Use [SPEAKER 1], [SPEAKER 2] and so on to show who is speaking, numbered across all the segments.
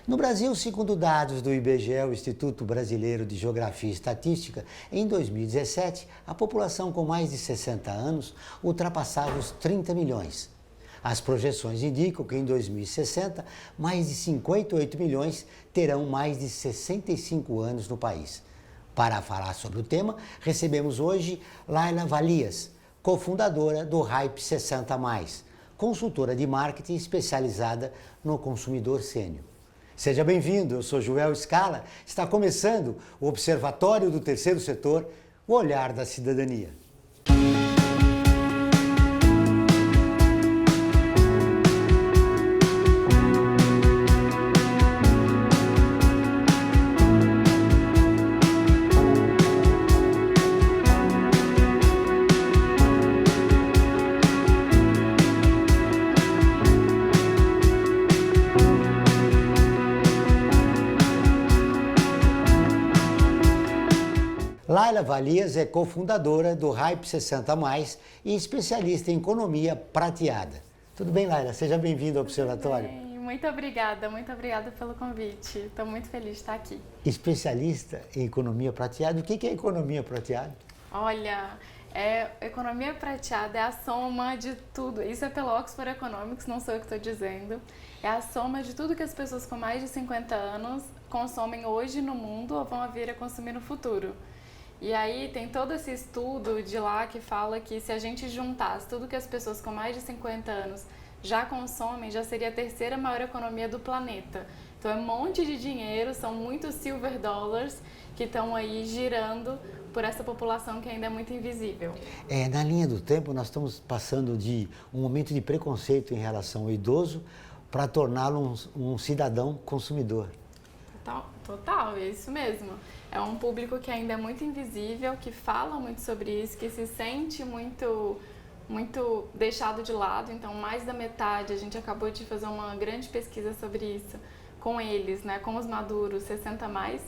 [SPEAKER 1] No Brasil, segundo dados do IBGE, o Instituto Brasileiro de Geografia e Estatística, em 2017, a população com mais de 60 anos ultrapassava os 30 milhões. As projeções indicam que em 2060, mais de 58 milhões terão mais de 65 anos no país. Para falar sobre o tema, recebemos hoje Laila Valias, cofundadora do Hype 60+, consultora de marketing especializada no consumidor sênior. Seja bem-vindo, eu sou Joel Scala, está começando o Observatório do Terceiro Setor, o olhar da cidadania. Laila Valias é cofundadora do Hype 60+, e especialista em economia prateada. Tudo bem, Laila? Seja bem-vinda ao Observatório.
[SPEAKER 2] Tudo bem. Muito obrigada pelo convite. Estou muito feliz de estar aqui.
[SPEAKER 1] Especialista em economia prateada. O que é economia prateada?
[SPEAKER 2] Olha, economia prateada é a soma de tudo. Isso é pelo Oxford Economics, não sou eu que estou dizendo. É a soma de tudo que as pessoas com mais de 50 anos consomem hoje no mundo ou vão vir a consumir no futuro. E aí tem todo esse estudo de lá que fala que se a gente juntasse tudo que as pessoas com mais de 50 anos já consomem, já seria a terceira maior economia do planeta. Então é um monte de dinheiro, são muitos silver dollars que estão aí girando por essa população que ainda é muito invisível.
[SPEAKER 1] Na linha do tempo, nós estamos passando de um momento de preconceito em relação ao idoso para torná-lo um cidadão consumidor.
[SPEAKER 2] Total, é isso mesmo. É um público que ainda é muito invisível, que fala muito sobre isso, que se sente muito deixado de lado. Então, mais da metade, a gente acabou de fazer uma grande pesquisa sobre isso com eles, né, com os maduros 60+,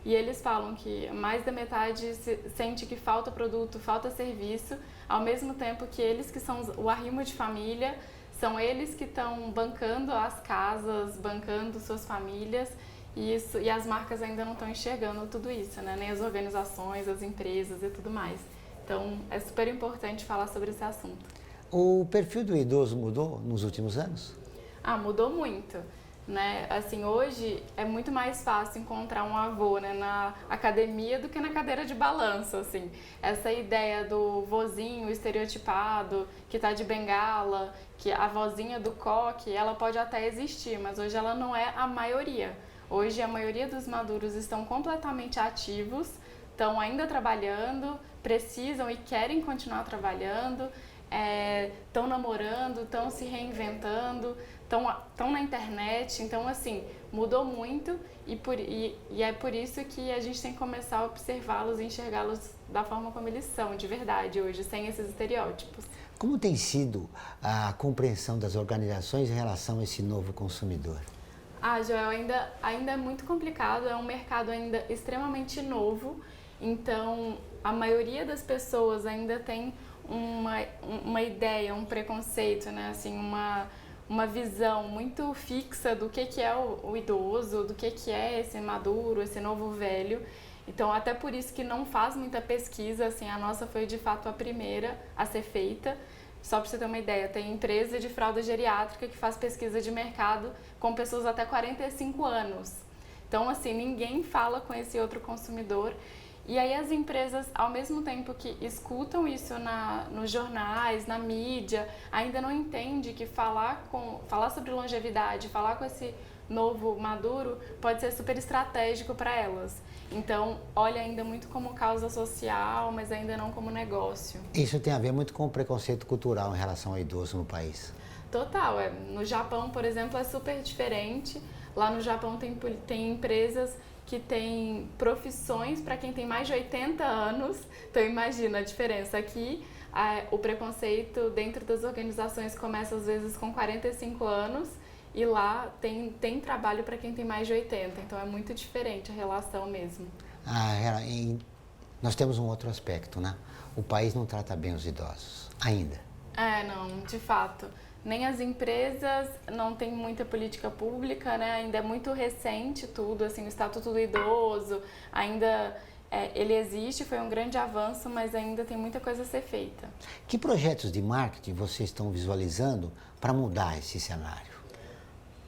[SPEAKER 2] e eles falam que mais da metade sente que falta produto, falta serviço, ao mesmo tempo que eles que são o arrimo de família, são eles que estão bancando as casas, bancando suas famílias. E as marcas ainda não estão enxergando tudo isso, né? Nem as organizações, as empresas e tudo mais. Então, é super importante falar sobre esse assunto.
[SPEAKER 1] O perfil do idoso mudou nos últimos anos?
[SPEAKER 2] Mudou muito, né? Assim, hoje é muito mais fácil encontrar um avô, né, na academia do que na cadeira de balanço, assim. Essa ideia do vozinho estereotipado, que tá de bengala, que a vozinha do coque, ela pode até existir, mas hoje ela não é a maioria. Hoje a maioria dos maduros estão completamente ativos, estão ainda trabalhando, precisam e querem continuar trabalhando, estão namorando, estão se reinventando, estão na internet. Então, assim, mudou muito e é por isso que a gente tem que começar a observá-los e enxergá-los da forma como eles são, de verdade, hoje, sem esses estereótipos.
[SPEAKER 1] Como tem sido a compreensão das organizações em relação a esse novo consumidor?
[SPEAKER 2] Joel, ainda é muito complicado, é um mercado ainda extremamente novo, então a maioria das pessoas ainda tem uma ideia, um preconceito, né? Assim, uma visão muito fixa do que é o idoso, do que é esse maduro, esse novo velho. Então, até por isso que não faz muita pesquisa, assim, a nossa foi de fato a primeira a ser feita. Só para você ter uma ideia, tem empresa de fralda geriátrica que faz pesquisa de mercado com pessoas até 45 anos. Então, assim, ninguém fala com esse outro consumidor. E aí as empresas, ao mesmo tempo que escutam isso nos jornais, na mídia, ainda não entendem que falar sobre longevidade, falar com esse novo maduro pode ser super estratégico para elas. Então, olha ainda muito como causa social, mas ainda não como negócio.
[SPEAKER 1] Isso tem a ver muito com o preconceito cultural em relação ao idoso no país.
[SPEAKER 2] Total. No Japão, por exemplo, é super diferente. Lá no Japão tem empresas que têm profissões para quem tem mais de 80 anos. Então, imagina a diferença. Aqui, o preconceito dentro das organizações começa às vezes com 45 anos. E lá tem trabalho para quem tem mais de 80, então é muito diferente a relação mesmo.
[SPEAKER 1] Nós temos um outro aspecto, né? O país não trata bem os idosos, ainda.
[SPEAKER 2] Não, de fato. nem as empresas, não tem muita política pública, né? Ainda é muito recente tudo, assim, o Estatuto do Idoso, ainda ele existe, foi um grande avanço, mas ainda tem muita coisa a ser feita.
[SPEAKER 1] Que projetos de marketing vocês estão visualizando para mudar esse cenário?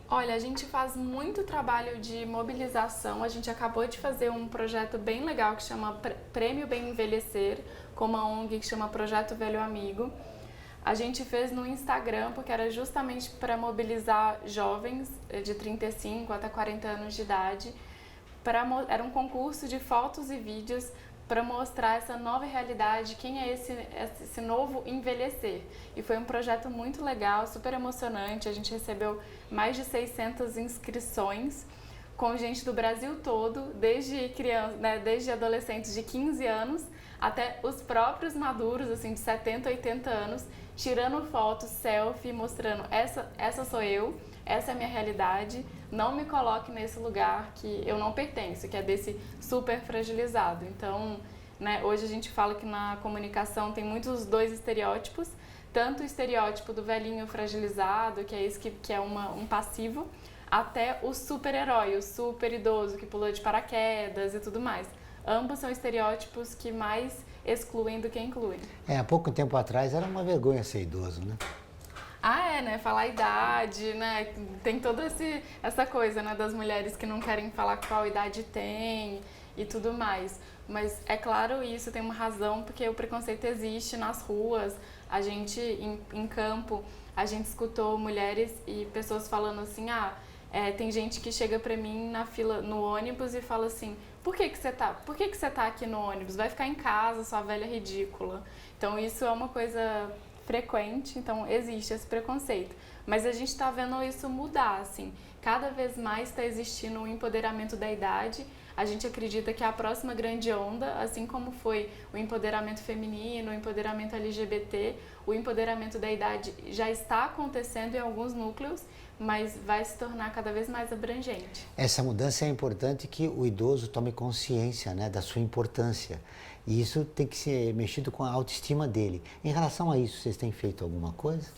[SPEAKER 2] Olha, a gente faz muito trabalho de mobilização. A gente acabou de fazer um projeto bem legal que chama Prêmio Bem Envelhecer, com uma ONG que chama Projeto Velho Amigo. A gente fez no Instagram, porque era justamente para mobilizar jovens de 35 até 40 anos de idade. Era um concurso de fotos e vídeos para mostrar essa nova realidade, quem é esse novo envelhecer. E foi um projeto muito legal, super emocionante. A gente recebeu mais de 600 inscrições com gente do Brasil todo, desde crianças, né, desde adolescentes de 15 anos até os próprios maduros, assim, de 70, 80 anos, tirando fotos, selfie, mostrando essa sou eu, essa é a minha realidade, não me coloque nesse lugar que eu não pertenço, que é desse super fragilizado. Então, né, hoje a gente fala que na comunicação tem muitos dois estereótipos, tanto o estereótipo do velhinho fragilizado, que é esse que é um passivo, até o super-herói, o super idoso que pulou de paraquedas e tudo mais. Ambos são estereótipos que mais excluem do que incluem.
[SPEAKER 1] Há pouco tempo atrás era uma vergonha ser idoso, né?
[SPEAKER 2] Né? Falar a idade, né? Tem toda essa coisa, né? Das mulheres que não querem falar qual idade tem e tudo mais. Mas é claro, isso tem uma razão, porque o preconceito existe nas ruas. A gente, em campo, a gente escutou mulheres e pessoas falando assim, tem gente que chega pra mim na fila, no ônibus e fala assim, por que você tá aqui no ônibus? Vai ficar em casa, sua velha ridícula. Então isso é uma coisa frequente, então existe esse preconceito. Mas a gente está vendo isso mudar, assim. Cada vez mais está existindo o empoderamento da idade. A gente acredita que é a próxima grande onda, assim como foi o empoderamento feminino, o empoderamento LGBT, o empoderamento da idade já está acontecendo em alguns núcleos, mas vai se tornar cada vez mais abrangente.
[SPEAKER 1] Essa mudança é importante, que o idoso tome consciência, né, da sua importância. E isso tem que ser mexido com a autoestima dele. Em relação a isso, vocês têm feito alguma coisa?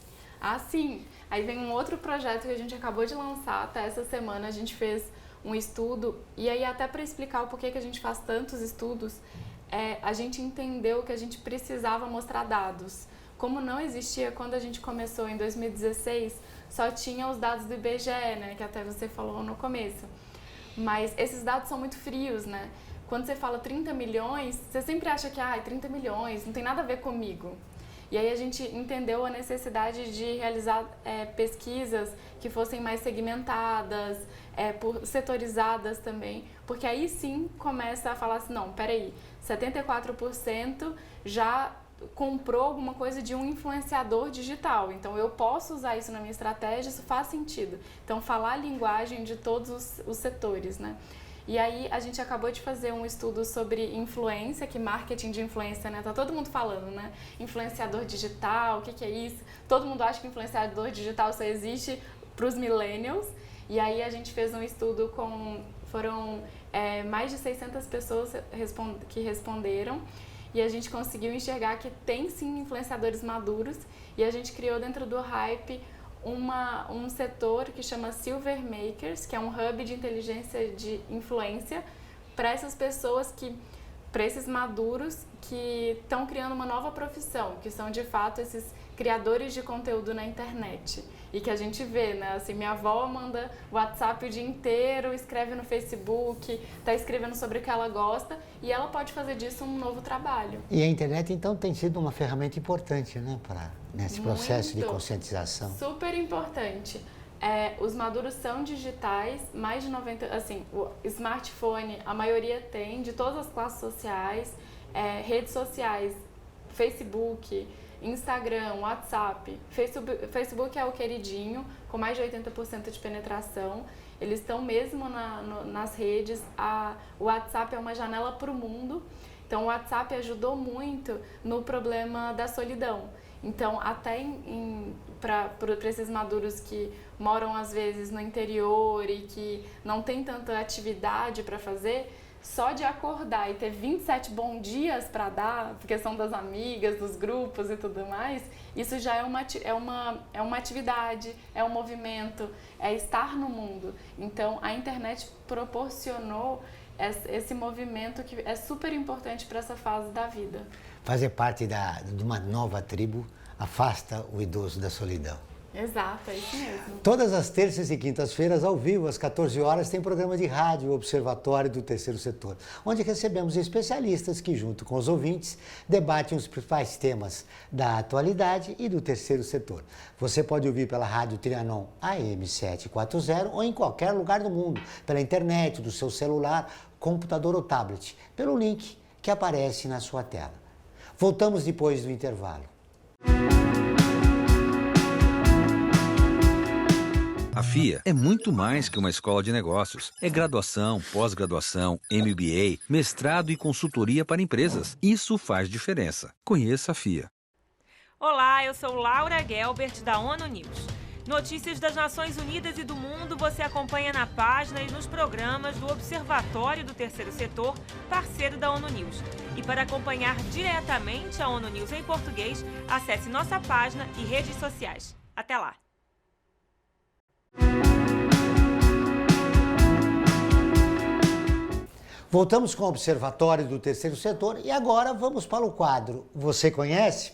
[SPEAKER 2] Sim. Aí vem um outro projeto que a gente acabou de lançar, até essa semana a gente fez um estudo, e aí até para explicar o porquê que a gente faz tantos estudos, a gente entendeu que a gente precisava mostrar dados. Como não existia, quando a gente começou em 2016, só tinha os dados do IBGE, né, que até você falou no começo. Mas esses dados são muito frios, né? Quando você fala 30 milhões, você sempre acha que 30 milhões, não tem nada a ver comigo. E aí a gente entendeu a necessidade de realizar pesquisas que fossem mais segmentadas, setorizadas também, porque aí sim começa a falar assim, não, peraí, 74% já comprou alguma coisa de um influenciador digital, então eu posso usar isso na minha estratégia, isso faz sentido. Então falar a linguagem de todos os setores, né? E aí a gente acabou de fazer um estudo sobre influência, que marketing de influência, né? Tá todo mundo falando, né? Influenciador digital, o que é isso? Todo mundo acha que influenciador digital só existe para os millennials. E aí a gente fez um estudo foram mais de 600 pessoas que responderam. E a gente conseguiu enxergar que tem sim influenciadores maduros. E a gente criou dentro do Hype um setor que chama Silver Makers, que é um hub de inteligência de influência para essas pessoas para esses maduros que estão criando uma nova profissão, que são de fato esses criadores de conteúdo na internet. E que a gente vê, né? Assim, minha avó manda WhatsApp o dia inteiro, escreve no Facebook, está escrevendo sobre o que ela gosta e ela pode fazer disso um novo trabalho.
[SPEAKER 1] E a internet, então, tem sido uma ferramenta importante, né, nesse processo de conscientização?
[SPEAKER 2] Super importante. Os maduros são digitais, mais de 90%, assim, o smartphone, a maioria tem, de todas as classes sociais, redes sociais, Facebook, Instagram, WhatsApp. Facebook é o queridinho, com mais de 80% de penetração. Eles estão mesmo nas redes. O WhatsApp é uma janela para o mundo. Então, o WhatsApp ajudou muito no problema da solidão. Então, até para esses maduros que moram, às vezes, no interior e que não tem tanta atividade para fazer, só de acordar e ter 27 bom dias para dar, questão das amigas, dos grupos e tudo mais, isso já é uma atividade, é um movimento, é estar no mundo. Então, a internet proporcionou esse movimento que é super importante para essa fase da vida.
[SPEAKER 1] Fazer parte de uma nova tribo afasta o idoso da solidão.
[SPEAKER 2] Exato, é isso mesmo.
[SPEAKER 1] Todas as terças e quintas-feiras, ao vivo, às 14 horas, tem programa de rádio Observatório do Terceiro Setor, onde recebemos especialistas que, junto com os ouvintes, debatem os principais temas da atualidade e do terceiro setor. Você pode ouvir pela Rádio Trianon AM 740 ou em qualquer lugar do mundo, pela internet, do seu celular, computador ou tablet, pelo link que aparece na sua tela. Voltamos depois do intervalo.
[SPEAKER 3] A FIA é muito mais que uma escola de negócios. É graduação, pós-graduação, MBA, mestrado e consultoria para empresas. Isso faz diferença. Conheça a FIA.
[SPEAKER 4] Olá, eu sou Laura Gelbert, da ONU News. Notícias das Nações Unidas e do mundo você acompanha na página e nos programas do Observatório do Terceiro Setor, parceiro da ONU News. E para acompanhar diretamente a ONU News em português, acesse nossa página e redes sociais. Até lá!
[SPEAKER 1] Voltamos com o Observatório do Terceiro Setor e agora vamos para o quadro Você Conhece?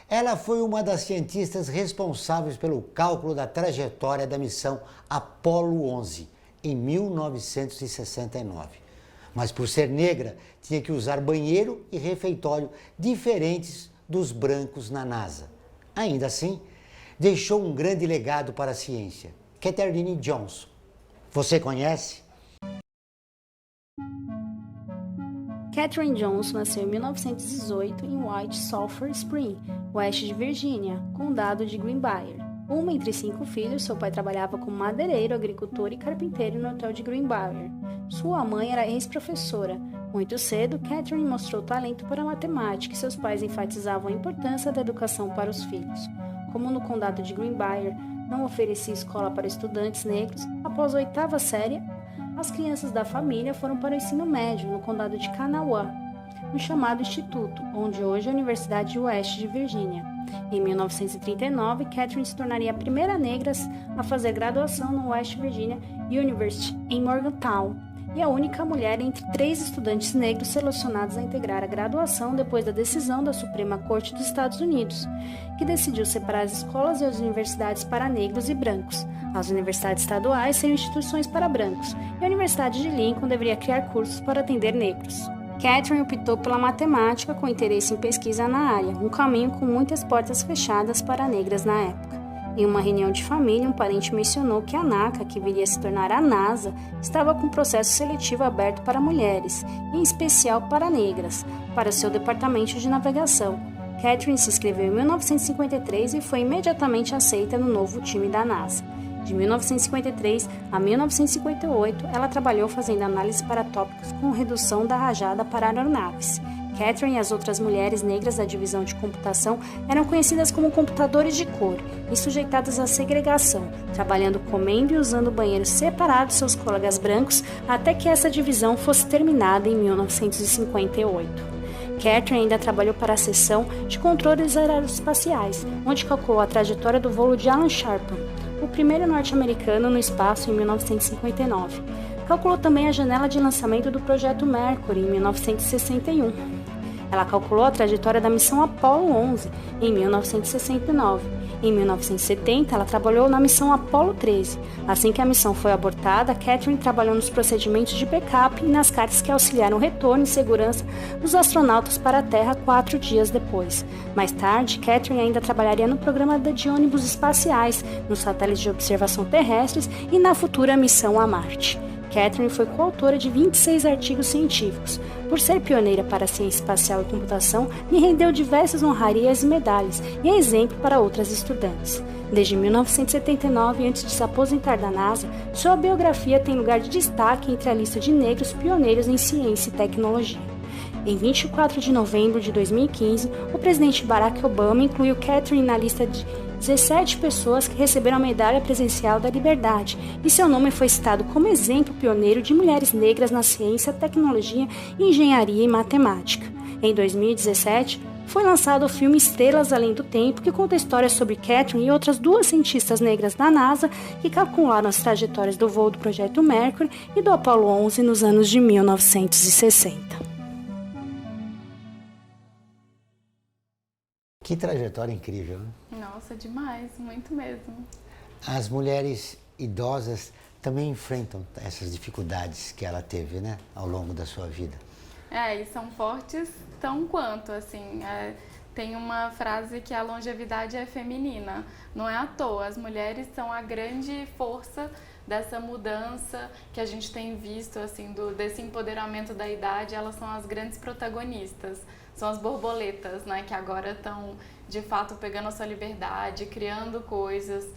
[SPEAKER 1] Ela foi uma das cientistas responsáveis pelo cálculo da trajetória da missão Apollo 11, em 1969. Mas por ser negra, tinha que usar banheiro e refeitório diferentes dos brancos na NASA. Ainda assim, deixou um grande legado para a ciência. Katherine Johnson. Você conhece?
[SPEAKER 5] Katherine Johnson nasceu em 1918 em White Sulphur Spring, oeste de Virgínia, condado de Greenbrier. Uma entre 5 filhos, seu pai trabalhava como madeireiro, agricultor e carpinteiro no hotel de Greenbrier. Sua mãe era ex-professora. Muito cedo, Katherine mostrou talento para a matemática e seus pais enfatizavam a importância da educação para os filhos. Como no condado de Greenbrier não oferecia escola para estudantes negros, após a 8ª série, as crianças da família foram para o ensino médio no condado de Kanawha, no chamado Instituto, onde hoje é a Universidade de Oeste de Virgínia. Em 1939, Katherine se tornaria a primeira negra a fazer graduação no West Virginia University, em Morgantown, e a única mulher entre 3 estudantes negros selecionados a integrar a graduação depois da decisão da Suprema Corte dos Estados Unidos, que decidiu separar as escolas e as universidades para negros e brancos. As universidades estaduais seriam instituições para brancos, e a Universidade de Lincoln deveria criar cursos para atender negros. Katherine optou pela matemática com interesse em pesquisa na área, um caminho com muitas portas fechadas para negras na época. Em uma reunião de família, um parente mencionou que a NACA, que viria a se tornar a NASA, estava com um processo seletivo aberto para mulheres, em especial para negras, para seu departamento de navegação. Katherine se inscreveu em 1953 e foi imediatamente aceita no novo time da NASA. De 1953 a 1958, ela trabalhou fazendo análise para tópicos com redução da rajada para aeronaves. Katherine e as outras mulheres negras da divisão de computação eram conhecidas como computadores de cor e sujeitadas à segregação, trabalhando comendo e usando banheiros separados de seus colegas brancos até que essa divisão fosse terminada em 1958. Katherine ainda trabalhou para a seção de controles aeroespaciais, onde calculou a trajetória do voo de Alan Shepard, o primeiro norte-americano no espaço em 1959. Calculou também a janela de lançamento do projeto Mercury em 1961. Ela calculou a trajetória da missão Apollo 11 em 1969. Em 1970, ela trabalhou na missão Apollo 13. Assim que a missão foi abortada, Katherine trabalhou nos procedimentos de backup e nas cartas que auxiliaram o retorno e segurança dos astronautas para a Terra 4 dias depois. Mais tarde, Katherine ainda trabalharia no programa de ônibus espaciais, nos satélites de observação terrestres e na futura missão a Marte. Katherine foi coautora de 26 artigos científicos. Por ser pioneira para a ciência espacial e computação, lhe rendeu diversas honrarias e medalhas, e é exemplo para outras estudantes. Desde 1979, antes de se aposentar da NASA, sua biografia tem lugar de destaque entre a lista de negros pioneiros em ciência e tecnologia. Em 24 de novembro de 2015, o presidente Barack Obama incluiu Katherine na lista de 17 pessoas que receberam a Medalha Presencial da Liberdade, e seu nome foi citado como exemplo pioneiro de mulheres negras na ciência, tecnologia, engenharia e matemática. Em 2017, foi lançado o filme Estrelas Além do Tempo, que conta histórias sobre Katherine e outras 2 cientistas negras da NASA que calcularam as trajetórias do voo do Projeto Mercury e do Apollo 11 nos anos de 1960.
[SPEAKER 1] Que trajetória incrível, né?
[SPEAKER 2] Nossa, demais, muito mesmo.
[SPEAKER 1] As mulheres idosas também enfrentam essas dificuldades que ela teve, né, ao longo da sua vida.
[SPEAKER 2] E são fortes tão quanto, assim, tem uma frase que a longevidade é feminina, não é à toa, as mulheres são a grande força dessa mudança que a gente tem visto, assim, desse empoderamento da idade, elas são as grandes protagonistas, são as borboletas, né, que agora estão, de fato, pegando a sua liberdade, criando coisas,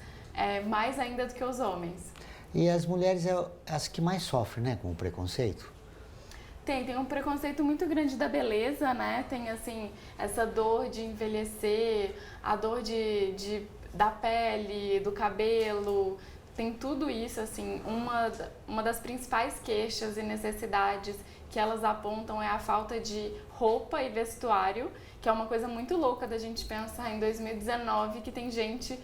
[SPEAKER 2] mais ainda do que os homens.
[SPEAKER 1] E as mulheres são as que mais sofrem, né, com o preconceito?
[SPEAKER 2] Tem um preconceito muito grande da beleza, né? Tem, assim, essa dor de envelhecer, a dor da pele, do cabelo, tem tudo isso, assim. Uma das principais queixas e necessidades que elas apontam é a falta de roupa e vestuário, que é uma coisa muito louca da gente pensar em 2019, que tem gente,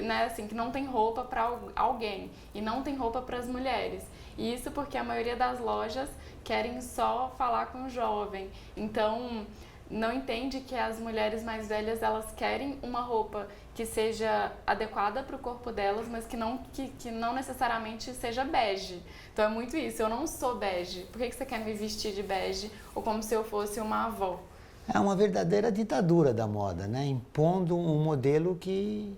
[SPEAKER 2] né, assim, que não tem roupa para alguém e não tem roupa para as mulheres. E isso porque a maioria das lojas querem só falar com o jovem. Então, não entende que as mulheres mais velhas, elas querem uma roupa que seja adequada para o corpo delas, mas que não necessariamente seja bege. Então, é muito isso. Eu não sou bege. Por que você quer me vestir de bege? Ou como se eu fosse uma avó?
[SPEAKER 1] É uma verdadeira ditadura da moda, né? Impondo um modelo que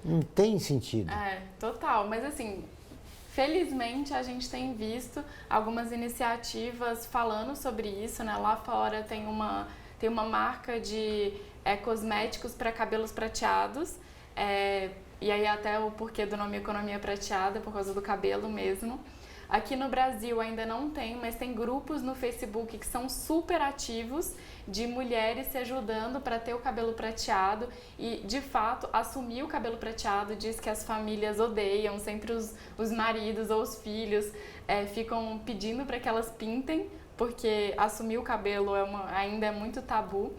[SPEAKER 1] não tem sentido.
[SPEAKER 2] Total. Mas, assim, felizmente a gente tem visto algumas iniciativas falando sobre isso, né? Lá fora tem uma marca de cosméticos para cabelos prateados, e aí até o porquê do nome Economia Prateada, por causa do cabelo mesmo. Aqui no Brasil ainda não tem, mas tem grupos no Facebook que são super ativos de mulheres se ajudando para ter o cabelo prateado e, de fato, assumir o cabelo prateado. Diz que as famílias odeiam, sempre os maridos ou os filhos ficam pedindo para que elas pintem, porque assumir o cabelo ainda é muito tabu.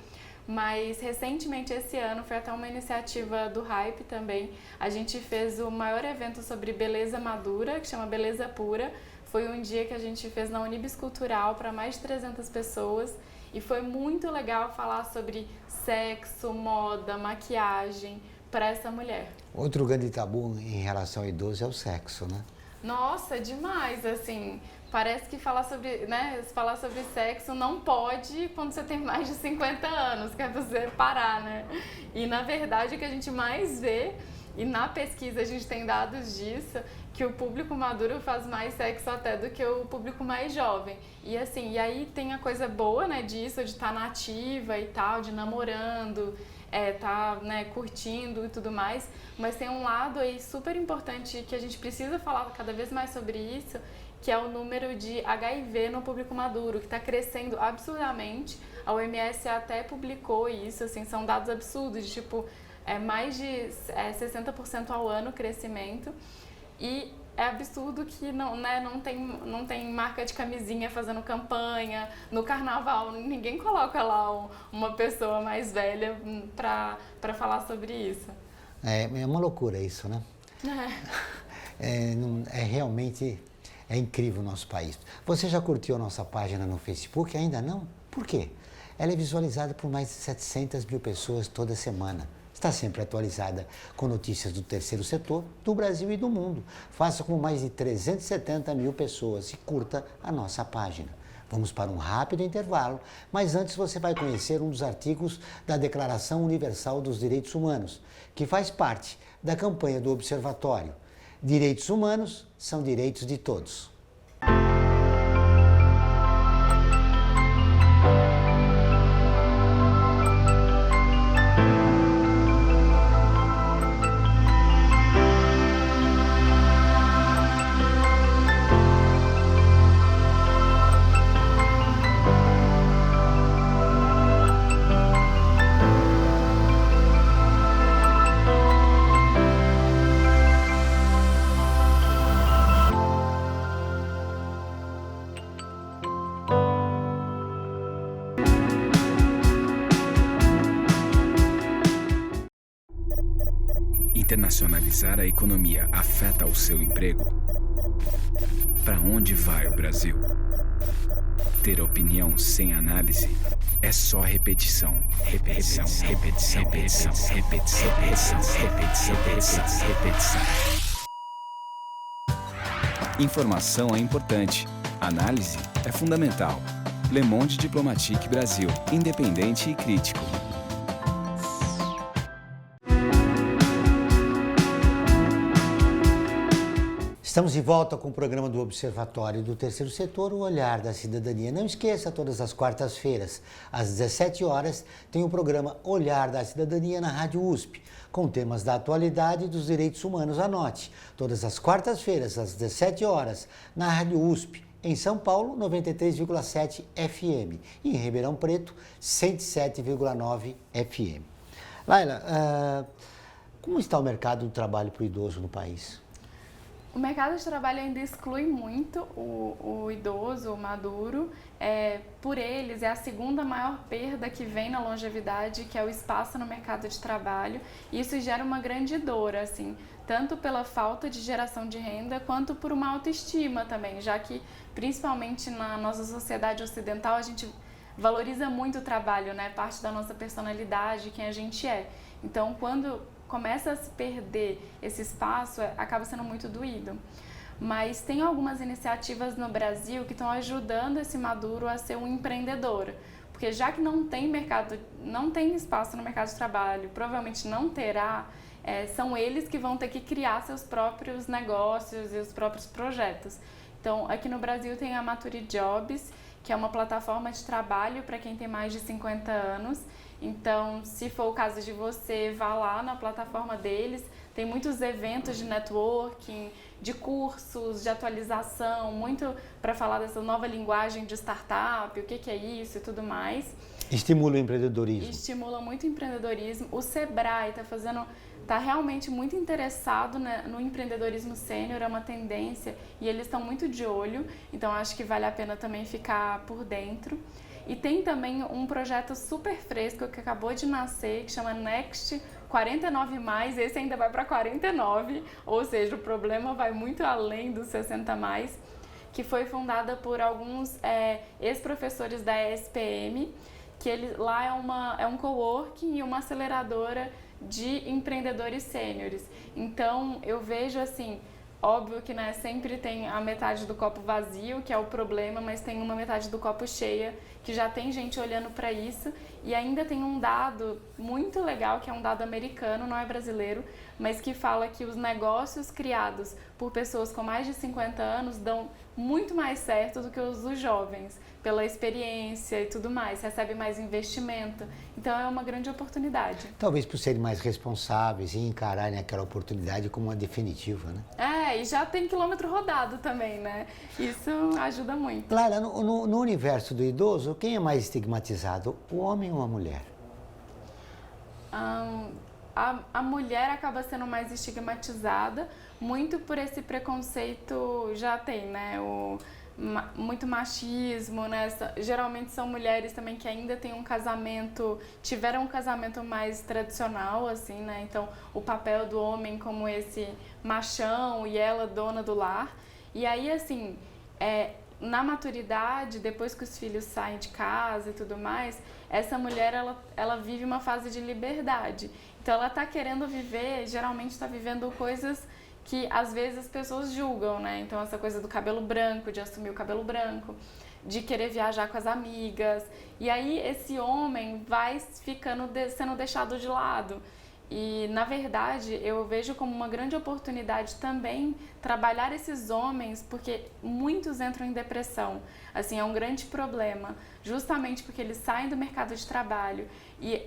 [SPEAKER 2] Mas recentemente, esse ano, foi até uma iniciativa do Hype também, a gente fez o maior evento sobre beleza madura, que chama Beleza Pura. Foi um dia que a gente fez na Unibis Cultural para mais de 300 pessoas e foi muito legal falar sobre sexo, moda, maquiagem para essa mulher.
[SPEAKER 1] Outro grande tabu em relação ao idoso é o sexo, né?
[SPEAKER 2] Nossa, demais, assim... Parece que falar sobre sexo não pode quando você tem mais de 50 anos, que é você parar, né? E, na verdade, o que a gente mais vê, e na pesquisa a gente tem dados disso, que o público maduro faz mais sexo até do que o público mais jovem. E, assim, e aí tem a coisa boa, né, disso, de estar nativa e tal, de namorando, né, curtindo e tudo mais, mas tem um lado aí super importante que a gente precisa falar cada vez mais sobre isso, que é o número de HIV no público maduro, que está crescendo absurdamente. A OMS até publicou isso, assim, são dados absurdos, de tipo, mais de 60% ao ano crescimento. E é absurdo que não tem marca de camisinha fazendo campanha. No carnaval, ninguém coloca lá uma pessoa mais velha para falar sobre isso.
[SPEAKER 1] É uma loucura isso, né? Realmente... É incrível o nosso país. Você já curtiu a nossa página no Facebook? Ainda não? Por quê? Ela é visualizada por mais de 700 mil pessoas toda semana. Está sempre atualizada com notícias do terceiro setor, do Brasil e do mundo. Faça como mais de 370 mil pessoas e curta a nossa página. Vamos para um rápido intervalo, mas antes você vai conhecer um dos artigos da Declaração Universal dos Direitos Humanos, que faz parte da campanha do Observatório. Direitos humanos são direitos de todos.
[SPEAKER 6] internacionalizar a economia afeta o seu emprego? Para onde vai o Brasil? Ter opinião sem análise é só repetição. Repetição, repetição, repetição, repetição, repetição, repetição, repetição, repetição. Informação é importante. Análise é fundamental. Le Monde Diplomatique Brasil. Independente e crítico.
[SPEAKER 1] Estamos de volta com o programa do Observatório do Terceiro Setor, o Olhar da Cidadania. Não esqueça, todas as quartas-feiras, às 17 horas, tem o programa Olhar da Cidadania na Rádio USP, com temas da atualidade e dos direitos humanos. Anote, todas as quartas-feiras, às 17 horas, na Rádio USP, em São Paulo, 93,7 FM, e em Ribeirão Preto, 107,9 FM. Laila, como está o mercado do trabalho para o idoso no país?
[SPEAKER 2] O mercado de trabalho ainda exclui muito o idoso, o maduro. Por eles, é a segunda maior perda que vem na longevidade, que é o espaço no mercado de trabalho. E isso gera uma grande dor, assim, tanto pela falta de geração de renda, quanto por uma autoestima também, já que, principalmente na nossa sociedade ocidental, a gente valoriza muito o trabalho, né? Parte da nossa personalidade, quem a gente é. Então, quando começa a se perder esse espaço, acaba sendo muito doído. Mas tem algumas iniciativas no Brasil que estão ajudando esse maduro a ser um empreendedor. Porque já que não tem espaço no mercado de trabalho, provavelmente não terá, são eles que vão ter que criar seus próprios negócios e os próprios projetos. Então, aqui no Brasil tem a Maturi Jobs, que é uma plataforma de trabalho para quem tem mais de 50 anos. Então, se for o caso de você, vá lá na plataforma deles. Tem muitos eventos de networking, de cursos, de atualização, muito para falar dessa nova linguagem de startup, o que é isso e tudo mais.
[SPEAKER 1] Estimula o empreendedorismo.
[SPEAKER 2] Estimula muito o empreendedorismo. O Sebrae está realmente muito interessado, né, no empreendedorismo sênior, é uma tendência e eles estão muito de olho, então acho que vale a pena também ficar por dentro. E tem também um projeto super fresco que acabou de nascer, que chama Next 49+, esse ainda vai para 49, ou seja, o problema vai muito além dos 60+, que foi fundada por alguns ex-professores da ESPM, que lá é um coworking e uma aceleradora de empreendedores sêniores. Então, eu vejo assim, óbvio que, né, sempre tem a metade do copo vazio, que é o problema, mas tem uma metade do copo cheia, que já tem gente olhando para isso. E ainda tem um dado muito legal, que é um dado americano, não é brasileiro, mas que fala que os negócios criados por pessoas com mais de 50 anos dão muito mais certo do que os dos jovens, pela experiência e tudo mais, recebe mais investimento. Então é uma grande oportunidade.
[SPEAKER 1] Talvez por serem mais responsáveis e encararem aquela oportunidade como uma definitiva, né?
[SPEAKER 2] E já tem quilômetro rodado também, né? Isso ajuda muito.
[SPEAKER 1] Lara, no universo do idoso, quem é mais estigmatizado, o homem ou a mulher?
[SPEAKER 2] A mulher acaba sendo mais estigmatizada, muito por esse preconceito, já tem, né? Muito machismo, né? Geralmente são mulheres também que ainda tiveram um casamento mais tradicional, assim, né? Então, o papel do homem como esse machão e ela dona do lar. E aí, assim, na maturidade, depois que os filhos saem de casa e tudo mais, essa mulher, ela vive uma fase de liberdade. Então, ela está querendo viver, geralmente está vivendo coisas que às vezes as pessoas julgam, né? Então, essa coisa do cabelo branco, de assumir o cabelo branco, de querer viajar com as amigas. E aí, esse homem vai sendo deixado de lado. E, na verdade, eu vejo como uma grande oportunidade também trabalhar esses homens, porque muitos entram em depressão. Assim, é um grande problema, justamente porque eles saem do mercado de trabalho e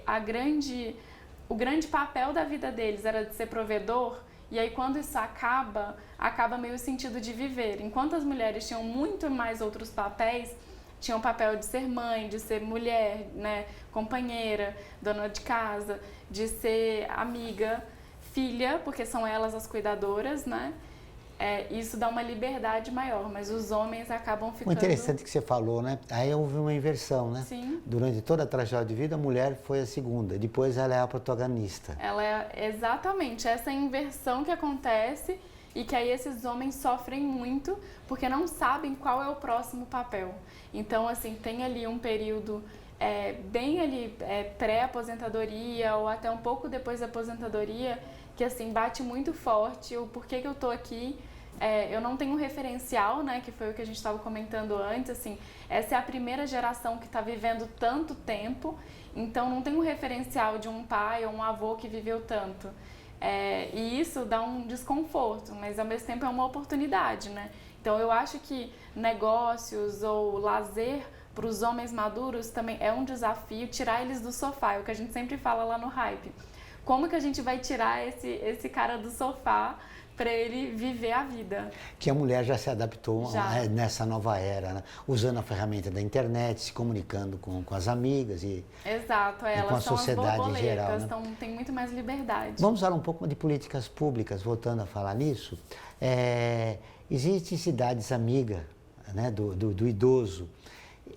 [SPEAKER 2] o grande papel da vida deles era de ser provedor. E aí, quando isso acaba meio o sentido de viver. Enquanto as mulheres tinham muito mais outros papéis, tinham o papel de ser mãe, de ser mulher, né, companheira, dona de casa, de ser amiga, filha, porque são elas as cuidadoras, né? isso dá uma liberdade maior, mas os homens acabam ficando...
[SPEAKER 1] O interessante que você falou, né? Aí houve uma inversão, né?
[SPEAKER 2] Sim.
[SPEAKER 1] Durante toda a trajetória de vida, a mulher foi a segunda, depois ela é a protagonista.
[SPEAKER 2] Ela é exatamente essa inversão que acontece e que aí esses homens sofrem muito porque não sabem qual é o próximo papel. Então, assim, tem ali um período bem ali pré-aposentadoria ou até um pouco depois da aposentadoria que, assim, bate muito forte o porquê que eu tô aqui. Eu não tenho um referencial, né, que foi o que a gente estava comentando antes, assim, essa é a primeira geração que está vivendo tanto tempo, então não tem um referencial de um pai ou um avô que viveu tanto. E isso dá um desconforto, mas ao mesmo tempo é uma oportunidade, né? Então eu acho que negócios ou lazer para os homens maduros também é um desafio, tirar eles do sofá, é o que a gente sempre fala lá no Hype. Como que a gente vai tirar esse cara do sofá para ele viver a vida?
[SPEAKER 1] Que a mulher já se adaptou nessa nova era, né? Usando a ferramenta da internet, se comunicando com as amigas
[SPEAKER 2] Exato,
[SPEAKER 1] e com a sociedade em geral. Né?
[SPEAKER 2] Tem muito mais liberdade.
[SPEAKER 1] Vamos falar um pouco de políticas públicas, voltando a falar nisso. Existem cidades amigas, né, do idoso.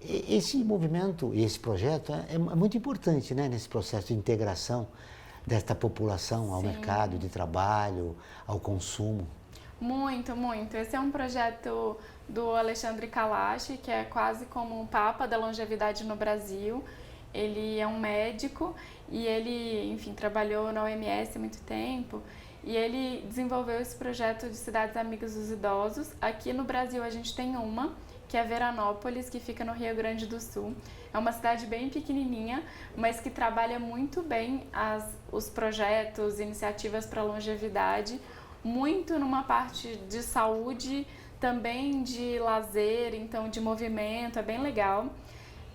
[SPEAKER 1] Esse movimento e esse projeto é muito importante, né, nesse processo de integração desta população ao mercado de trabalho, ao consumo.
[SPEAKER 2] Muito, muito. Esse é um projeto do Alexandre Kalash, que é quase como um papa da longevidade no Brasil. Ele é um médico e ele, enfim, trabalhou na OMS há muito tempo. E ele desenvolveu esse projeto de cidades amigas dos idosos. Aqui no Brasil a gente tem uma, que é Veranópolis, que fica no Rio Grande do Sul. É uma cidade bem pequenininha, mas que trabalha muito bem os projetos, iniciativas para longevidade, muito numa parte de saúde, também de lazer, então de movimento, é bem legal.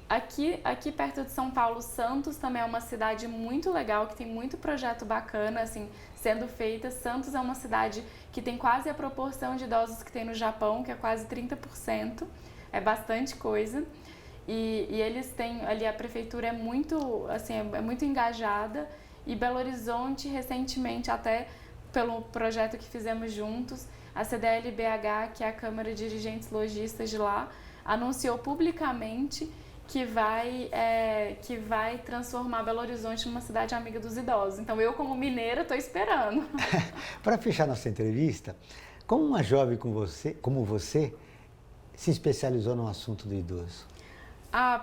[SPEAKER 2] Aqui perto de São Paulo, Santos também é uma cidade muito legal, que tem muito projeto bacana, assim, sendo feita. Santos é uma cidade que tem quase a proporção de idosos que tem no Japão, que é quase 30%, é bastante coisa. E eles têm, ali a prefeitura é muito, assim, é muito engajada, e Belo Horizonte, recentemente, até pelo projeto que fizemos juntos, a CDL-BH, que é a Câmara de Dirigentes Lojistas de lá, anunciou publicamente que vai transformar Belo Horizonte numa cidade amiga dos idosos. Então eu, como mineira, estou esperando.
[SPEAKER 1] Para fechar nossa entrevista, como uma jovem como você se especializou no assunto do idoso?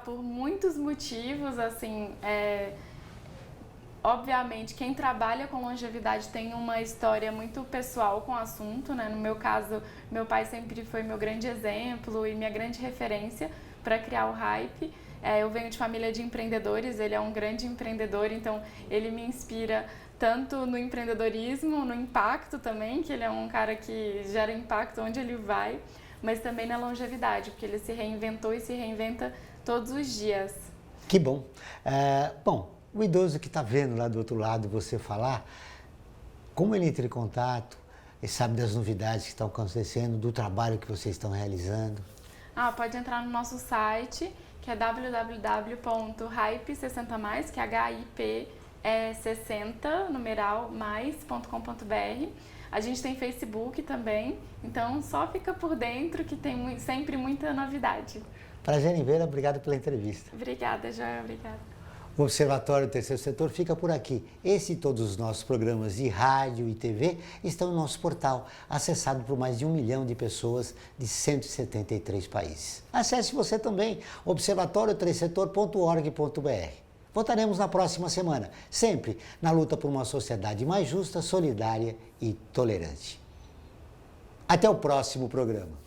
[SPEAKER 2] Por muitos motivos, assim, obviamente, quem trabalha com longevidade tem uma história muito pessoal com o assunto, né? No meu caso, meu pai sempre foi meu grande exemplo e minha grande referência para criar o Hype. Eu venho de família de empreendedores, ele é um grande empreendedor, então ele me inspira tanto no empreendedorismo, no impacto também, que ele é um cara que gera impacto onde ele vai, mas também na longevidade, porque ele se reinventou e se reinventa todos os dias.
[SPEAKER 1] Que bom. Bom, o idoso que está vendo lá do outro lado você falar, como ele entra em contato e sabe das novidades que estão acontecendo, do trabalho que vocês estão realizando?
[SPEAKER 2] Pode entrar no nosso site, que é www.hype60mais, que é HIP 60, numeral, mais.com.br. A gente tem Facebook também, então só fica por dentro que tem sempre muita novidade.
[SPEAKER 1] Prazer em vê-la, obrigado pela entrevista.
[SPEAKER 2] Obrigada, Joia, obrigada.
[SPEAKER 1] O Observatório do Terceiro Setor fica por aqui. Esse e todos os nossos programas de rádio e TV estão no nosso portal, acessado por mais de 1 milhão de pessoas de 173 países. Acesse você também, observatorioterceirsetor.org.br. Voltaremos na próxima semana, sempre na luta por uma sociedade mais justa, solidária e tolerante. Até o próximo programa.